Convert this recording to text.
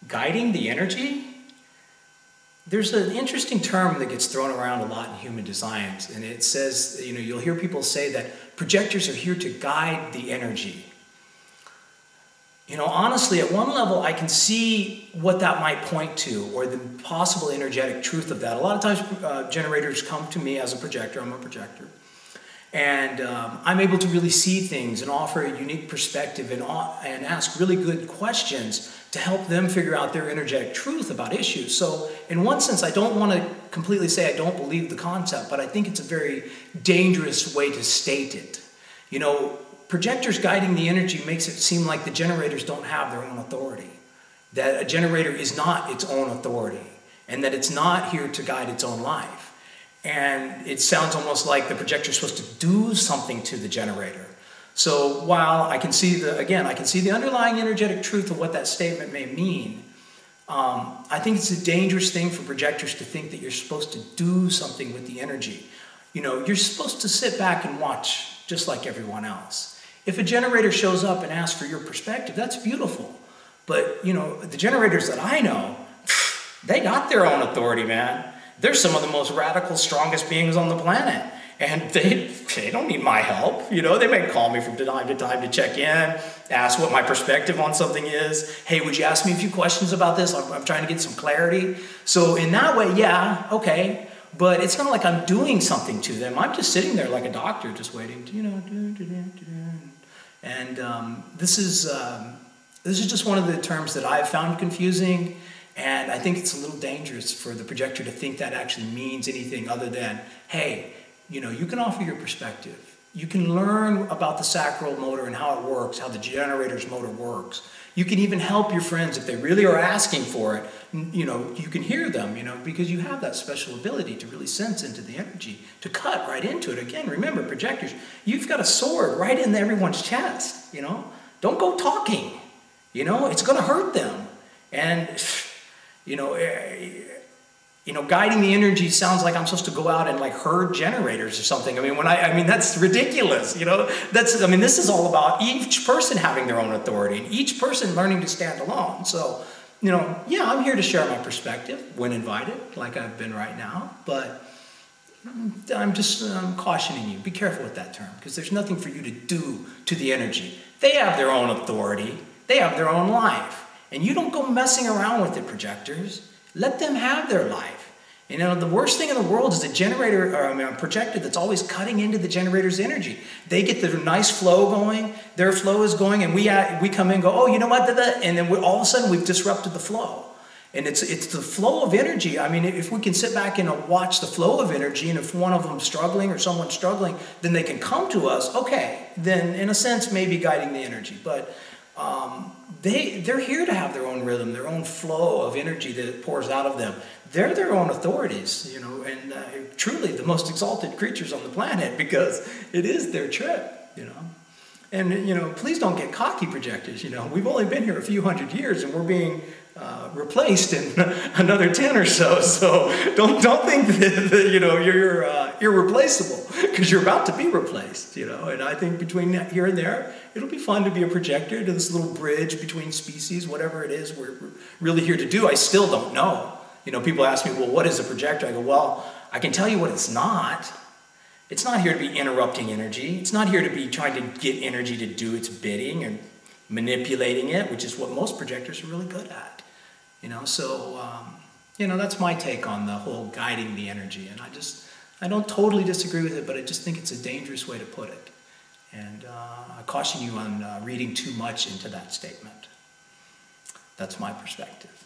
guiding the energy? There's an interesting term that gets thrown around a lot in human designs, and it says, you'll hear people say that projectors are here to guide the energy. Honestly, at one level, I can see what that might point to, or the possible energetic truth of that. A lot of times, generators come to me as a projector. I'm a projector. And I'm able to really see things and offer a unique perspective and ask really good questions to help them figure out their energetic truth about issues. So in one sense, I don't want to completely say I don't believe the concept, but I think it's a very dangerous way to state it. Projectors guiding the energy makes it seem like the generators don't have their own authority, that a generator is not its own authority, and that it's not here to guide its own life. And it sounds almost like the projector is supposed to do something to the generator. So while I can see the underlying energetic truth of what that statement may mean, I think it's a dangerous thing for projectors to think that you're supposed to do something with the energy. You're supposed to sit back and watch just like everyone else. If a generator shows up and asks for your perspective, that's beautiful. But, the generators that I know, they got their own authority, man. They're some of the most radical, strongest beings on the planet. And they don't need my help. They may call me from time to time to check in, ask what my perspective on something is. Hey, would you ask me a few questions about this? I'm trying to get some clarity. So in that way, yeah, okay. But it's not like I'm doing something to them. I'm just sitting there like a doctor, just waiting to, And this is just one of the terms that I've found confusing. And I think it's a little dangerous for the projector to think that actually means anything other than, hey, you can offer your perspective. You can learn about the sacral motor and how it works, how the generator's motor works. You can even help your friends if they really are asking for it. You can hear them, because you have that special ability to really sense into the energy, to cut right into it. Again, remember, projectors, you've got a sword right in everyone's chest, Don't go talking, it's going to hurt them. And, guiding the energy sounds like I'm supposed to go out and herd generators or something. That's ridiculous. This is all about each person having their own authority and each person learning to stand alone. So, yeah, I'm here to share my perspective when invited, like I've been right now. But I'm just cautioning you. Be careful with that term, because there's nothing for you to do to the energy. They have their own authority. They have their own life. And you don't go messing around with it, projectors. Let them have their life. The worst thing in the world is a projector that's always cutting into the generator's energy. They get their nice flow going, their flow is going, and we come in and go, oh, you know what, and then all of a sudden we've disrupted the flow. And it's the flow of energy. If we can sit back and watch the flow of energy, and if one of them's struggling or someone's struggling, then they can come to us, okay, then in a sense maybe guiding the energy. But they're here to have their own rhythm, their own flow of energy that pours out of them. They're their own authorities, and truly the most exalted creatures on the planet, because it is their trip, And, please don't get cocky, projectors. We've only been here a few hundred years, and we're being replaced in another 10 or so. So don't think that you're irreplaceable, because you're about to be replaced, And I think between here and there, it'll be fun to be a projector to this little bridge between species, whatever it is we're really here to do. I still don't know. People ask me, well, what is a projector? I go, well, I can tell you what it's not. It's not here to be interrupting energy. It's not here to be trying to get energy to do its bidding and manipulating it, which is what most projectors are really good at. So that's my take on the whole guiding the energy. And I don't totally disagree with it, but I just think it's a dangerous way to put it. And I caution you on reading too much into that statement. That's my perspective.